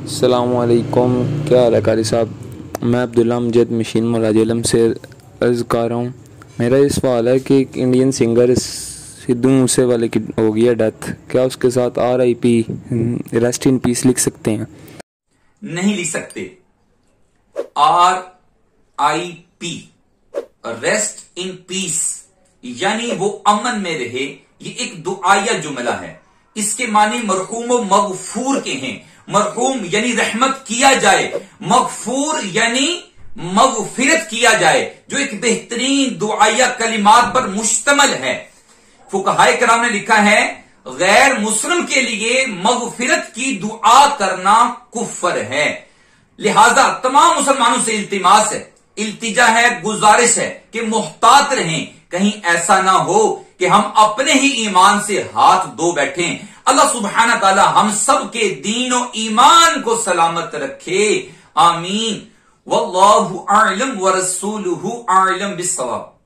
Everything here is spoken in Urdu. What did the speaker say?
السلام علیکم، کیا حال ہے قاری صاحب؟ میں عبداللہ امجد مشین مراج علم سے عرض کر رہا ہوں۔ میرا یہ سوال ہے کہ ایک انڈین سنگر سدھو موسے والے کی ہو گئی ہے ڈیتھ، کیا اس کے ساتھ RIP ریسٹ ان پیس لکھ سکتے ہیں؟ نہیں لکھ سکتے۔ RIP ریسٹ ان پیس یعنی وہ امن میں رہے، یہ ایک دعائیہ جملہ ہے۔ اس کے معنی مرحوم و مغفور کے ہیں۔ مرحوم یعنی رحمت کیا جائے، مغفور یعنی مغفرت کیا جائے، جو ایک بہترین دعائیہ کلمات پر مشتمل ہے۔ فقہائے کرام نے لکھا ہے غیر مسلم کے لیے مغفرت کی دعا کرنا کفر ہے، لہذا تمام مسلمانوں سے التماس ہے، التجا ہے، گزارش ہے کہ محتاط رہیں، کہیں ایسا نہ ہو کہ ہم اپنے ہی ایمان سے ہاتھ دھو بیٹھیں۔ اللہ سبحانہ تعالی ہم سب کے دین و ایمان کو سلامت رکھے، آمین۔ واللہ اعلم ورسولہ اعلم بالصواب۔